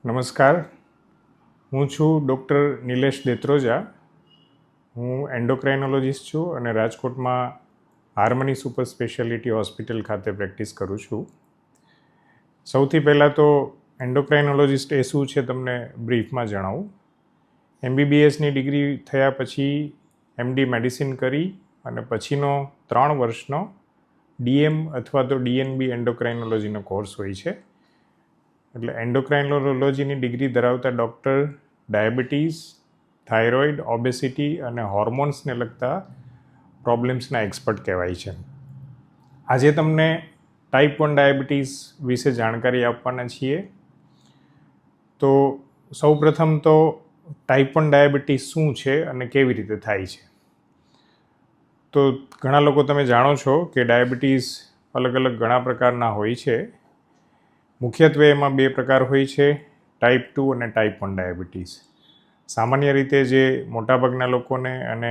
નમસ્કાર, હું છું ડૉક્ટર નિલેશ દેત્રોજા. હું એન્ડોક્રાઇનોલોજીસ્ટ છું અને રાજકોટમાં હાર્મની સુપર સ્પેશિયાલિટી હોસ્પિટલ ખાતે પ્રેક્ટિસ કરું છું. સૌથી પહેલાં તો એન્ડોક્રાઇનોલોજીસ્ટ એ શું છે તમને બ્રીફમાં જણાવું. MBBSની ડિગ્રી થયા પછી MD મેડિસિન કરી અને પછીનો 3 વર્ષનો DM અથવા તો DNB એન્ડોક્રાઇનોલોજીનો કોર્સ હોય છે. એટલે એન્ડોક્રાઇનોલોજીની ડિગ્રી ધરાવતા ડૉક્ટર ડાયાબિટીસ, થાઇરોઇડ, ઓબેસિટી અને હોર્મોન્સને લગતા પ્રોબ્લેમ્સના એક્સપર્ટ કહેવાય છે. આજે તમને ટાઈપ 1 ડાયાબિટીસ વિશે જાણકારી આપવાના છીએ. તો સૌપ્રથમ તો ટાઈપ 1 ડાયાબિટીસ શું છે અને કેવી રીતે થાય છે. તો ઘણા લોકો તમે જાણો છો કે ડાયાબિટીસ અલગ અલગ ઘણા પ્રકારના હોય છે. મુખ્યત્વે એમાં 2 પ્રકાર હોય છે, ટાઈપ 2 અને ટાઈપ 1 ડાયાબિટીસ. સામાન્ય રીતે જે મોટાભાગના લોકોને અને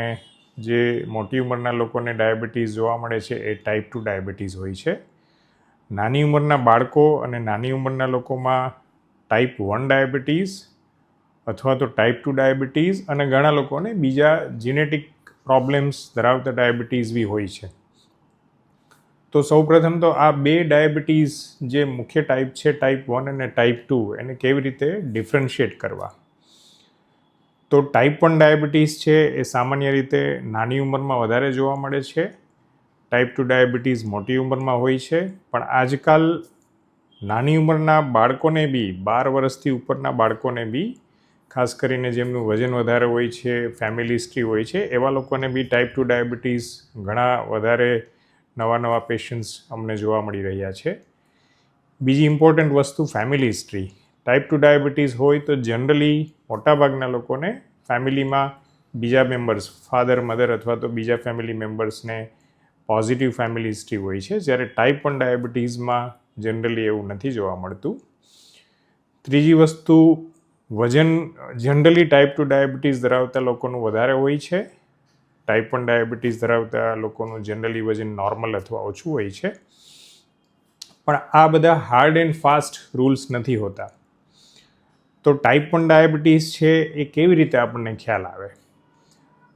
જે મોટી ઉંમરના લોકોને ડાયાબિટીસ જોવા મળે છે એ ટાઈપ 2 ડાયાબિટીસ હોય છે. નાની ઉંમરના બાળકો અને નાની ઉંમરના લોકોમાં ટાઈપ 1 ડાયાબિટીસ અથવા તો ટાઈપ 2 ડાયાબિટીસ અને ઘણા લોકોને બીજા જીનેટિક પ્રોબ્લેમ્સ ધરાવતા ડાયાબિટીસ બી હોય છે. તો સૌપ્રથમ તો આ 2 ડાયાબિટીસ જે મુખ્ય ટાઈપ છે ટાઈપ 1 અને ટાઈપ 2 એને કેવી રીતે ડિફરન્શિએટ કરવા. તો ટાઈપ 1 ડાયાબિટીસ છે એ સામાન્ય રીતે નાની ઉંમરમાં વધારે જોવા મળે છે. ટાઈપ 2 ડાયાબિટીસ મોટી ઉંમરમાં હોય છે. પણ આજકાલ નાની ઉંમરના બાળકોને બી 12 વર્ષથી ઉપરના બાળકોને બી ખાસ કરીને જેમનું વજન વધારે હોય છે, ફેમિલી હિસ્ટ્રી હોય છે એવા લોકોને બી ટાઈપ 2 ડાયાબિટીસ ઘણા વધારે નવા પેશન્ટ્સ અમને જોવા મળી રહ્યા છે. બીજી ઇમ્પોર્ટન્ટ વસ્તુ ફેમિલી હિસ્ટ્રી. ટાઈપ 2 ડાયાબિટીસ હોય તો જનરલી મોટાભાગના લોકોને ફેમિલીમાં બીજા મેમ્બર્સ, ફાધર, મધર અથવા તો બીજા ફેમિલી મેમ્બર્સને પોઝિટિવ ફેમિલી હિસ્ટ્રી હોય છે, જ્યારે ટાઈપ 1 ડાયાબિટીસમાં જનરલી એવું નથી જોવા મળતું. ત્રીજી વસ્તુ, વજન જનરલી ટાઈપ 2 ડાયાબિટીસ ધરાવતા લોકોનું વધારે હોય છે. ટાઈપ 1 ડાયાબિટીસ ધરાવતા લોકોનું જનરલી વજન નોર્મલ અથવા ઓછું હોય છે. પણ આ બધા હાર્ડ એન્ડ ફાસ્ટ રૂલ્સ નથી હોતા. તો ટાઈપ 1 ડાયાબિટીસ છે એ કેવી રીતે આપણને ખ્યાલ આવે.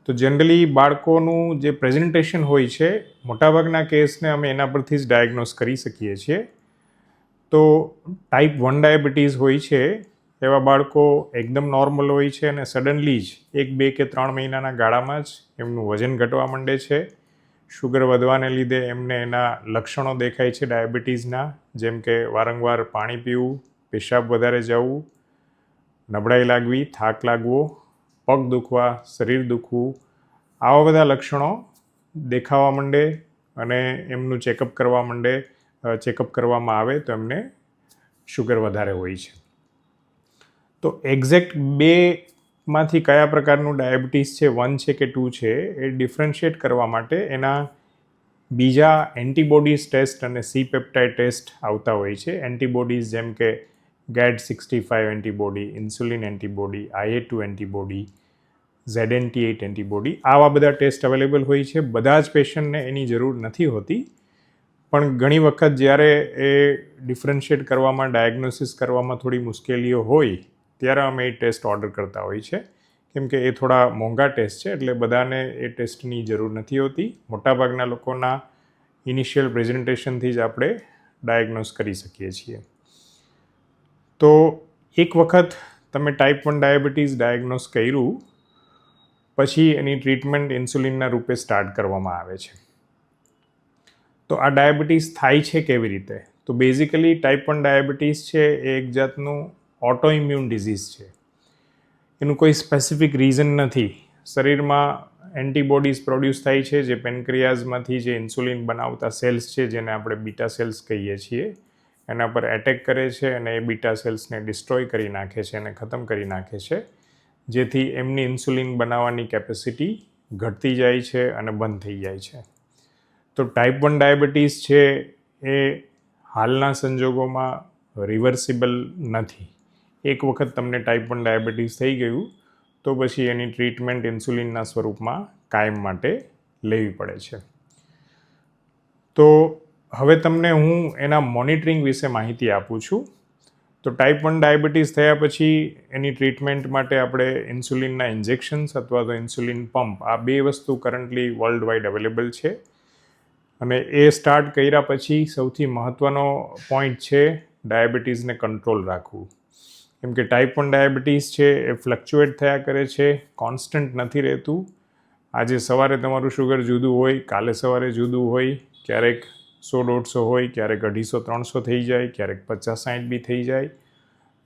તો જનરલી બાળકોનું જે પ્રેઝન્ટેશન હોય છે મોટાભાગના કેસને અમે એના પરથી જ ડાયગ્નોસ કરી શકીએ છીએ. તો ટાઈપ 1 ડાયાબિટીસ હોય છે એવા બાળકો એકદમ નોર્મલ હોય છે અને સડનલી જ 1, 2 કે 3 મહિનાના ગાળામાં જ એમનું વજન ઘટવા માંડે છે. શુગર વધવાને લીધે એમને એના લક્ષણો દેખાય છે ડાયાબિટીસના, જેમ કે વારંવાર પાણી પીવું, પેશાબ વધારે જવું, નબળાઈ લાગવી, થાક લાગવો, પગ દુખવા, શરીર દુખવું, આવા બધા લક્ષણો દેખાવા માંડે અને એમનું ચેકઅપ કરવામાં આવે તો એમને શુગર વધારે હોય છે. તો એક્ઝેક્ટ 2માંથી કયા પ્રકારનું ડાયાબિટીસ છે, 1 છે કે 2 છે, એ ડિફરન્શિએટ કરવા માટે એના બીજા એન્ટીબોડીઝ ટેસ્ટ અને C-પેપ્ટાઇડ ટેસ્ટ આવતા હોય છે. એન્ટીબોડીઝ જેમ કે GAD65 antibody, insulin antibody, IA2 antibody, ZNT8 antibody, આવા બધા ટેસ્ટ અવેલેબલ હોય છે. બધા જ પેશન્ટને એની જરૂર નથી હોતી, પણ ઘણી વખત જ્યારે એ ડિફરન્શિએટ કરવામાં, ડાયગ્નોસિસ કરવામાં થોડી મુશ્કેલીઓ હોય ત્યારે અમે એ ટેસ્ટ ઓર્ડર કરતા હોય છે, કેમ કે એ થોડા મોંઘા ટેસ્ટ છે એટલે બધાને એ ટેસ્ટની જરૂર નથી હોતી. મોટાભાગના લોકોના ઇનિશિયલ પ્રેઝન્ટેશનથી જ આપણે ડાયગ્નોસ કરી શકીએ છીએ. તો એક વખત તમે ટાઈપ 1 ડાયાબિટીસ ડાયગ્નોસ કર્યું પછી એની ટ્રીટમેન્ટ ઇન્સ્યુલિનના રૂપે સ્ટાર્ટ કરવામાં આવે છે. તો આ ડાયાબિટીસ થાય છે કેવી રીતે. તો બેઝિકલી ટાઈપ 1 ડાયાબિટીસ છે એ એક જાતનું ઓટો ઇમ્યુન ડિઝીઝ છે. એનું કોઈ સ્પેસિફિક રીઝન નથી. શરીરમાં એન્ટીબોડીઝ પ્રોડ્યુસ થાય છે જે પેનક્રિયાઝમાંથી જે ઇન્સ્યુલિન બનાવતા સેલ્સ છે જેને આપણે બીટા સેલ્સ કહીએ છીએ એના પર એટેક કરે છે અને એ બીટા સેલ્સને ડિસ્ટ્રોય કરી નાખે છે અને ખતમ કરી નાખે છે, જેથી એમની ઇન્સ્યુલિન બનાવવાની કેપેસિટી ઘટતી જાય છે અને બંધ થઈ જાય છે. તો ટાઈપ 1 ડાયાબિટીસ છે એ હાલના સંજોગોમાં રિવર્સિબલ નથી. એક વખત તમને ટાઈપ 1 ડાયાબિટીસ થઈ ગયું તો પછી એની ટ્રીટમેન્ટ ઇન્સ્યુલિનના સ્વરૂપમાં કાયમ માટે લેવી પડે છે. તો હવે તમને હું એના મોનિટરિંગ વિશે માહિતી આપું છું. તો તો ટાઈપ 1 ડાયાબિટીસ થયા પછી એની ટ્રીટમેન્ટ માટે આપણે ઇન્સ્યુલિનના ઇન્જેક્શન્સ અથવા તો ઇન્સ્યુલિન પંપ, આ બે વસ્તુ કરન્ટલી વર્લ્ડ વાઇડ અવેલેબલ છે. અને એ સ્ટાર્ટ કર્યા પછી સૌથી મહત્ત્વનો પોઈન્ટ છે ડાયાબિટીસને કંટ્રોલ રાખવું. કેમ કે ટાઈપ 1 ડાયાબિટીસ છે એ ફ્લક્ચ્યુએટ થયા કરે છે, કોન્સ્ટન્ટ નથી રહેતું. આજે સવારે તમારું શુગર જુદું હોય, કાલે સવારે જુદું હોય, ક્યારેક 100-150 હોય, ક્યારેક 250-300 થઈ જાય, ક્યારેક 50-60 બી થઈ જાય.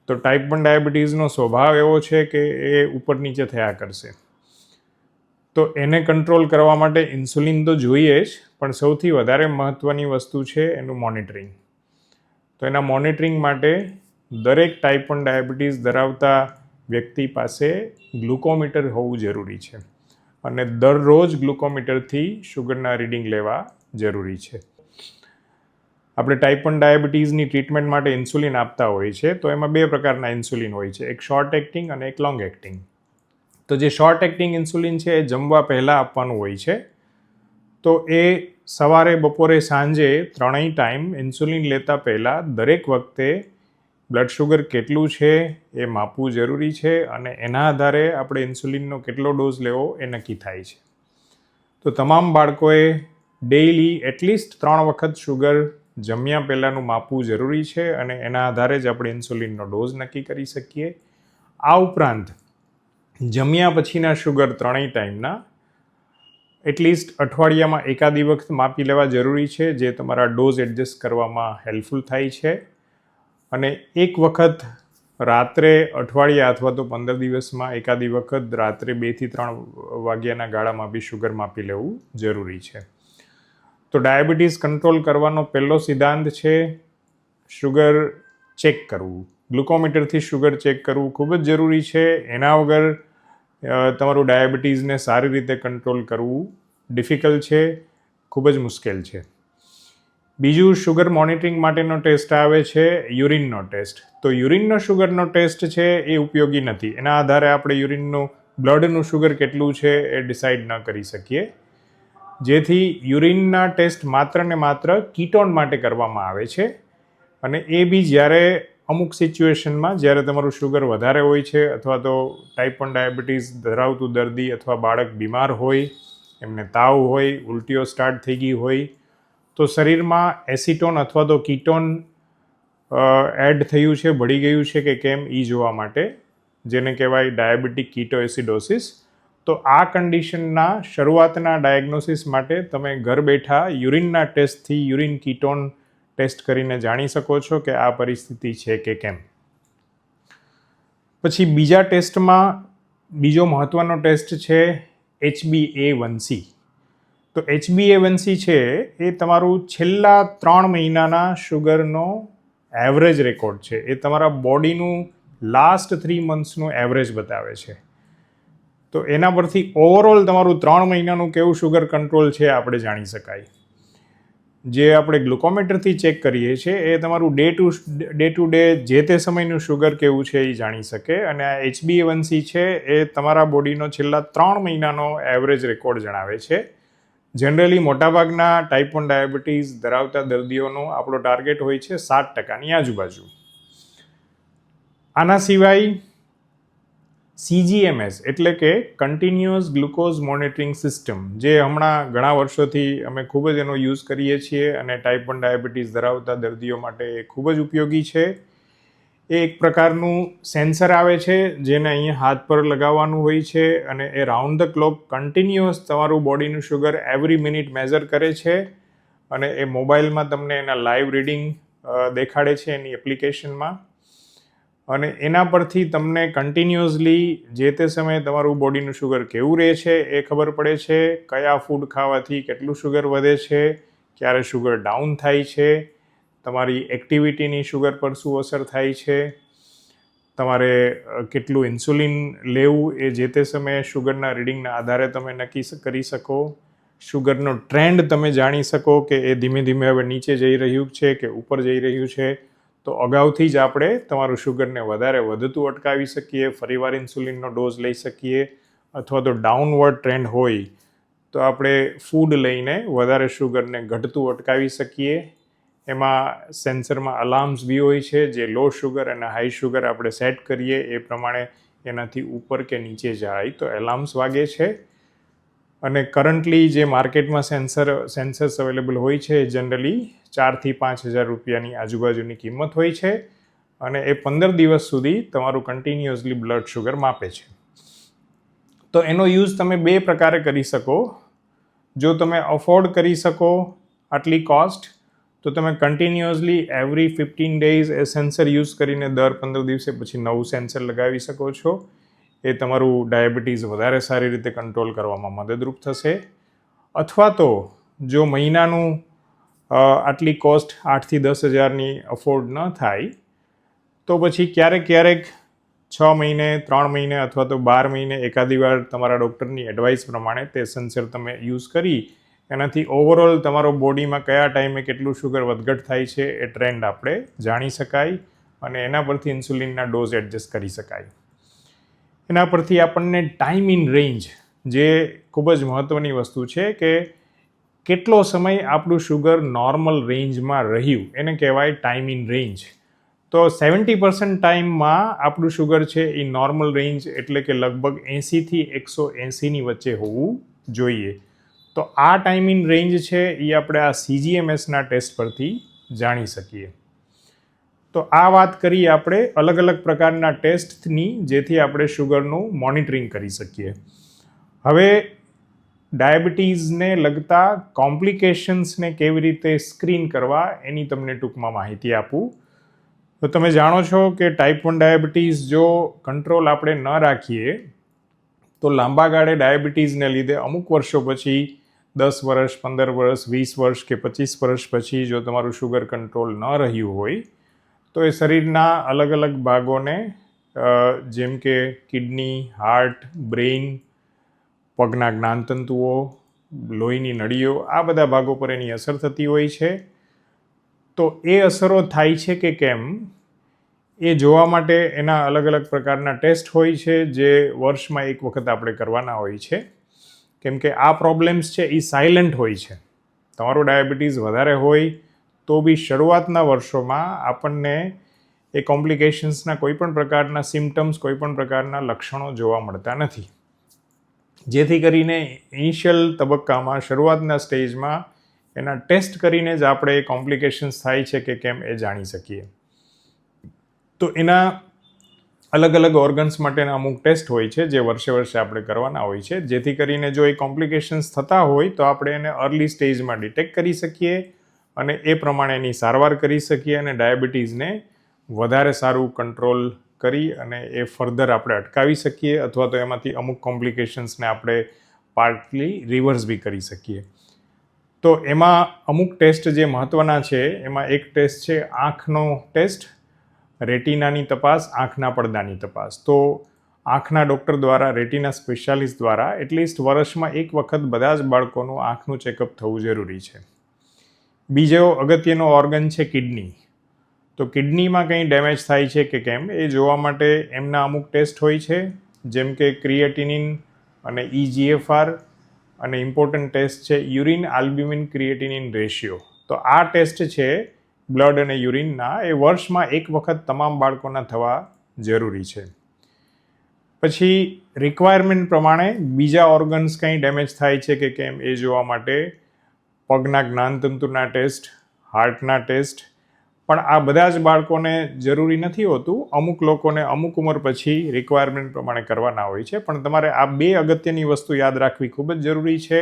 તો ટાઈપ 1 ડાયાબિટીસનો સ્વભાવ એવો છે કે એ ઉપર નીચે થયા કરશે. તો એને કંટ્રોલ કરવા માટે ઇન્સ્યુલિન તો જોઈએ જ, પણ સૌથી વધારે મહત્ત્વની વસ્તુ છે એનું મોનિટરિંગ. તો એના મોનિટરિંગ માટે દરેક ટાઈપ 1 ડાયાબિટીસ ધરાવતા વ્યક્તિ પાસે ગ્લુકોમીટર હોવું જરૂરી છે અને દરરોજ ગ્લુકોમીટરથી શુગરના રીડિંગ લેવા જરૂરી છે. આપણે ટાઈપ 1 ડાયાબિટીસની ટ્રીટમેન્ટ માટે ઇન્સ્યુલિન આપતા હોઈએ છીએ, તો એમાં બે પ્રકારના ઇન્સ્યુલિન હોય છે, એક શોર્ટ એક્ટિંગ અને એક લોંગ એક્ટિંગ. તો જે શોર્ટ એક્ટિંગ ઇન્સ્યુલિન છે એ જમવા પહેલાં આપવાનું હોય છે. તો એ સવારે, બપોરે, સાંજે ત્રણેય ટાઈમ ઇન્સ્યુલિન લેતા પહેલાં દરેક વખતે બ્લડ શુગર કેટલું છે એ માપવું જરૂરી છે અને એના આધારે આપણે ઇન્સ્યુલિનનો કેટલો ડોઝ લેવો એ નક્કી થાય છે. તો તમામ બાળકોએ ડેઇલી એટલીસ્ટ 3 વખત શુગર જમ્યા પહેલાંનું માપવું જરૂરી છે અને એના આધારે જ આપણે ઇન્સ્યુલિનનો ડોઝ નક્કી કરી શકીએ. આ ઉપરાંત જમ્યા પછીના શુગર ત્રણેય ટાઈમના એટલીસ્ટ અઠવાડિયામાં એકાદી વખત માપી લેવા જરૂરી છે, જે તમારા ડોઝ એડજસ્ટ કરવામાં હેલ્પફુલ થાય છે. અને એક વખત રાત્રે અઠવાડિયા અથવા તો 15 દિવસમાં એકાદી વખત રાત્રે 2 થી 3 વાગ્યાના ગાળામાં બી શુગર માપી લેવું જરૂરી છે. તો ડાયાબિટીસ કંટ્રોલ કરવાનો પહેલો સિદ્ધાંત છે શુગર ચેક કરવું. ગ્લુકોમીટરથી શુગર ચેક કરવું ખૂબ જ જરૂરી છે. એના વગર તમારું ડાયાબિટીસને સારી રીતે કંટ્રોલ કરવું ડિફિકલ્ટ છે, ખૂબ જ મુશ્કેલ છે. બીજું શુગર મોનિટરિંગ માટેનો ટેસ્ટ આવે છે યુરિનનો ટેસ્ટ. તો યુરિનનો શુગરનો ટેસ્ટ છે એ ઉપયોગી નથી. એના આધારે આપણે યુરિનનું બ્લડનું શુગર કેટલું છે એ ડિસાઇડ ન કરી શકીએ. જેથી યુરિનના ટેસ્ટ માત્ર ને માત્ર કીટોન માટે કરવામાં આવે છે અને એ બી જ્યારે અમુક સિચ્યુએશનમાં જ્યારે તમારું શુગર વધારે હોય છે અથવા તો ટાઈપ 1 ડાયાબિટીસ ધરાવતું દર્દી અથવા બાળક બીમાર હોય, એમને તાવ હોય, ઉલટીઓ સ્ટાર્ટ થઈ ગઈ હોય, તો શરીરમાં એસિટોન અથવા તો કીટોન એડ થયું છે, ભળી ગયું છે કે કેમ એ જોવા માટે, જેને કહેવાય ડાયાબિટીક કીટોએસિડોસિસ. તો આ કન્ડિશનના શરૂઆતના ડાયગ્નોસિસ માટે તમે ઘર બેઠા યુરિનના ટેસ્ટથી યુરિન કીટોન ટેસ્ટ કરીને જાણી શકો છો કે આ પરિસ્થિતિ છે કે કેમ. પછી બીજા ટેસ્ટમાં બીજો મહત્ત્વનો ટેસ્ટ છે HbA1c. તો HbA1c છે એ તમારું છેલ્લા 3 મહિનાના શુગરનો એવરેજ રેકોર્ડ છે. એ તમારા બોડીનું લાસ્ટ 3 મંથ્સનું એવરેજ બતાવે છે. તો એના પરથી ઓવરઓલ તમારું 3 મહિનાનું કેવું શુગર કંટ્રોલ છે આપણે જાણી શકાય. જે આપણે ગ્લુકોમીટરથી ચેક કરીએ છીએ એ તમારું ડે ટુ ડે જે તે સમયનું શુગર કેવું છે એ જાણી શકે. અને આ HbA1c છે એ તમારા બોડીનો છેલ્લા 3 મહિનાનો એવરેજ રેકોર્ડ જણાવે છે. જનરલી મોટાભાગના ટાઈપ 1 ડાયાબિટીસ ધરાવતા દર્દીઓનો આપણો ટાર્ગેટ હોય છે 7%ની આજુબાજુ. આના સિવાય CGMS એટલે કે કન્ટિન્યુઅસ ગ્લુકોઝ મોનિટરિંગ સિસ્ટમ, જે હમણાં ઘણા વર્ષોથી અમે ખૂબ જ એનો યુઝ કરીએ છીએ અને ટાઈપ 1 ડાયાબિટીસ ધરાવતા દર્દીઓ માટે ખૂબ જ ઉપયોગી છે. એ એક પ્રકારનું સેન્સર આવે છે જેને અહીંયા હાથ પર લગાવવાનું હોય છે અને એ રાઉન્ડ ધ ક્લોક કન્ટિન્યુઅસ તમારું બોડીનું શુગર એવરી મિનિટ મેઝર કરે છે અને એ મોબાઈલમાં તમને એના લાઈવ રીડિંગ દેખાડે છે એની એપ્લિકેશનમાં. અને એના પરથી તમને કન્ટિન્યુઅસલી જે તે સમયે તમારું બોડીનું શુગર કેવું રહે છે એ ખબર પડે છે. કયા ફૂડ ખાવાથી કેટલું શુગર વધે છે, ક્યારે શુગર ડાઉન થાય છે, તમારી એક્ટિવિટીની શુગર પર શું અસર થાય છે, તમારે કેટલું ઇન્સ્યુલિન લેવું એ જે તે સમયે શુગરના રીડિંગના આધારે તમે નક્કી કરી શકો. શુગરનો ટ્રેન્ડ તમે જાણી શકો કે એ ધીમે ધીમે હવે નીચે જઈ રહ્યું છે કે ઉપર જઈ રહ્યું છે. તો અગાઉથી જ આપણે તમારું શુગરને વધારે વધતું અટકાવી શકીએ, ફરીવાર ઇન્સ્યુલિનનો ડોઝ લઈ શકીએ, અથવા તો ડાઉનવર્ડ ટ્રેન્ડ હોય તો આપણે ફૂડ લઈને વધારે શુગરને ઘટતું અટકાવી શકીએ. એમાં સેન્સરમાં અલાર્મ્સ બી હોય છે, જે લો શુગર અને હાઈ શુગર આપણે સેટ કરીએ એ પ્રમાણે એનાથી ઉપર કે નીચે જાય તો એલાર્મ્સ વાગે છે. અને કરન્ટલી જે માર્કેટમાં સેન્સર્સ અવેલેબલ હોય છે એ જનરલી 4,000 થી 5,000 રૂપિયાની આજુબાજુની કિંમત હોય છે અને એ 15 દિવસ સુધી તમારું કન્ટિન્યુઅસલી બ્લડ શુગર માપે છે. તો એનો યુઝ તમે બે પ્રકારે કરી શકો. જો તમે અફોર્ડ કરી શકો આટલી કોસ્ટ તો તમે કન્ટિન્યુઅસલી એવરી 15 ડેઝ એ સેન્સર યુઝ કરીને દર 15 દિવસે પછી નવું સેન્સર લગાવી શકો છો. એ તમારું ડાયાબિટીસ વધારે સારી રીતે કંટ્રોલ કરવામાં મદદરૂપ થશે. અથવા તો જો મહિનાનું આટલી કોસ્ટ 8,000 થી 10,000ની અફોર્ડ ન થાય તો પછી ક્યારેક 6 મહિને, 3 મહિને અથવા તો 12 મહિને એકાદી વાર તમારા ડૉક્ટરની એડવાઇસ પ્રમાણે તે સેન્સર તમે યુઝ કરી એનાથી ઓવરઓલ તમારો બોડીમાં કયા ટાઈમે કેટલું શુગર વધઘટ થાય છે એ ટ્રેન્ડ આપણે જાણી શકાય અને એના પરથી ઇન્સ્યુલિનના ડોઝ એડજસ્ટ કરી શકાય. એના પરથી આપણને ટાઈમ ઇન રેન્જ, જે ખૂબ જ મહત્ત્વની વસ્તુ છે કે કેટલો સમય આપણું શુગર નોર્મલ રેન્જમાં રહ્યું એને કહેવાય ટાઈમ ઇન રેન્જ. તો 70% ટાઈમમાં આપણું શુગર છે એ નોર્મલ રેન્જ એટલે કે લગભગ 80 થી 180ની વચ્ચે હોવું જોઈએ. તો આ ટાઈમ ઇન રેન્જ છે એ આપણે આ CGMSના ટેસ્ટ પરથી જાણી શકીએ. તો આ વાત કરી આપણે અલગ અલગ પ્રકારના ટેસ્ટની, જેથી આપણે શુગરનું મોનિટરિંગ કરી શકીએ. હવે ડાયાબિટીસને લગતા કોમ્પ્લિકેશન્સને કેવી રીતે સ્ક્રીન કરવા એની તમને ટૂંકમાં માહિતી આપું. તો તમે જાણો છો કે ટાઈપ 1 ડાયાબિટીસ જો કંટ્રોલ આપણે ન રાખીએ તો લાંબા ગાળે ડાયાબિટીસને લીધે અમુક વર્ષો પછી 10 વર્ષ, 15 વર્ષ, 20 વર્ષ કે 25 વર્ષ પછી જો તમારું શુગર કંટ્રોલ ન રહ્યું હોય તો એ શરીરના અલગ અલગ ભાગોને જેમ કે કિડની, હાર્ટ, બ્રેઇન, પગના જ્ઞાનતંતુઓ, લોહીની નળીઓ, આ બધા ભાગો પર એની અસર થતી હોય છે. તો એ અસરો થાય છે કે કેમ એ જોવા માટે એના અલગ અલગ પ્રકારના ટેસ્ટ હોય છે, જે વર્ષમાં એક વખત આપણે કરવાના હોય છે. કેમ કે આ પ્રોબ્લેમ્સ છે એ સાયલન્ટ હોય છે. તમારું ડાયાબિટીસ વધારે હોય તો બી શરૂઆતના વર્ષોમાં આપણને એ કોમ્પ્લિકેશન્સના કોઈ પણ પ્રકારના સિમ્ટમ્સ, કોઈ પણ પ્રકારના લક્ષણો જોવા મળતા નથી. જેથી કરીને ઇનિશિયલ તબક્કામાં, શરૂઆતના સ્ટેજમાં એના ટેસ્ટ કરીને જ આપણે એ કોમ્પ્લિકેશન્સ થાય છે કે કેમ એ જાણી શકીએ. તો એના અલગ અલગ ઓર્ગન્સ માટેના અમુક ટેસ્ટ હોય છે જે વર્ષે આપણે કરવાના હોય છે, જેથી કરીને જો એ કોમ્પ્લિકેશન્સ થતા હોય તો આપણે એને અર્લી સ્ટેજમાં ડિટેક્ટ કરી શકીએ અને એ પ્રમાણે એની સારવાર કરી શકીએ અને ડાયાબિટીસને વધારે સારું કંટ્રોલ કરી અને એ ફર્ધર આપણે અટકાવી શકીએ અથવા તો એમાંથી અમુક કોમ્પ્લિકેશન્સને આપણે પાર્ટલી રિવર્સ બી કરી શકીએ. તો એમાં અમુક ટેસ્ટ જે મહત્ત્વના છે એમાં એક ટેસ્ટ છે આંખનો ટેસ્ટ, રેટિનાની તપાસ, આંખના પડદાની તપાસ. તો આંખના ડૉક્ટર દ્વારા, રેટિના સ્પેશિયાલિસ્ટ દ્વારા એટલીસ્ટ વર્ષમાં એક વખત બધા જ બાળકોનું આંખનું ચેકઅપ થવું જરૂરી છે. બીજો અગત્યનો ઓર્ગન છે કિડની. તો કિડનીમાં કંઈ ડેમેજ થાય છે કે કેમ એ જોવા માટે એમના અમુક ટેસ્ટ હોય છે, જેમ કે ક્રિએટિનિન અને EGFR, અને ઇમ્પોર્ટન્ટ ટેસ્ટ છે યુરિન આલ્બ્યુમિન ક્રિએટિનિન રેશિયો. તો આ ટેસ્ટ છે બ્લડ અને યુરિનના, એ વર્ષમાં એક વખત તમામ બાળકોના થવા જરૂરી છે. પછી રિક્વાયરમેન્ટ પ્રમાણે બીજા ઓર્ગન્સ કંઈ ડેમેજ થાય છે કે કેમ એ જોવા માટે પગના જ્ઞાનતંતુના ટેસ્ટ, હાર્ટના ટેસ્ટ, પણ આ બધા જ બાળકોને જરૂરી નથી હોતું. અમુક લોકોને અમુક ઉંમર પછી રિક્વાયરમેન્ટ પ્રમાણે કરવાના હોય છે. પણ તમારે આ બે અગત્યની વસ્તુ યાદ રાખવી ખૂબ જ જરૂરી છે,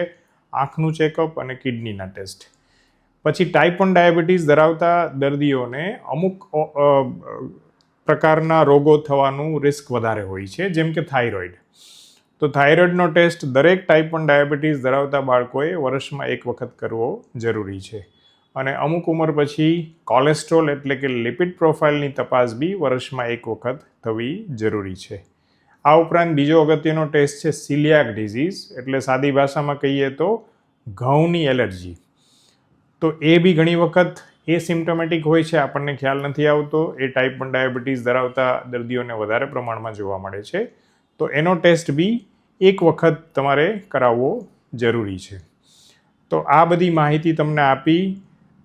આંખનું ચેકઅપ અને કિડનીના ટેસ્ટ. પછી ટાઈપ 1 ડાયાબિટીસ ધરાવતા દર્દીઓને અમુક પ્રકારના રોગો થવાનું રિસ્ક વધારે હોય છે, જેમ કે થાઇરોઇડ. તો થાઇરોઇડનો ટેસ્ટ દરેક ટાઈપ 1 ડાયાબિટીસ ધરાવતા બાળકોએ વર્ષમાં એક વખત કરવો જરૂરી છે. અને અમુક ઉંમર પછી કોલેસ્ટ્રોલ એટલે કે લિપિડ પ્રોફાઇલની તપાસ બી વર્ષમાં એક વખત થવી જરૂરી છે. આ ઉપરાંત બીજો અગત્યનો ટેસ્ટ છે સિલિયાક ડિઝીઝ, એટલે સાદી ભાષામાં કહીએ તો ઘઉંની એલર્જી. તો એ બી ઘણી વખત એસિમ્પ્ટોમેટિક હોય છે, આપણને ખ્યાલ નથી આવતો. એ ટાઈપ 1 ડાયાબિટીસ ધરાવતા દર્દીઓને વધારે પ્રમાણમાં જોવા મળે છે. તો એનો ટેસ્ટ બી એક વખત તમારે કરાવવો જરૂરી છે. તો આ બધી માહિતી તમને આપી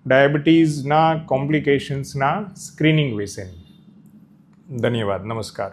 ડાયાબિટીસના કોમ્પ્લિકેશન્સના સ્ક્રીનિંગ વિશેની. ધન્યવાદ. નમસ્કાર.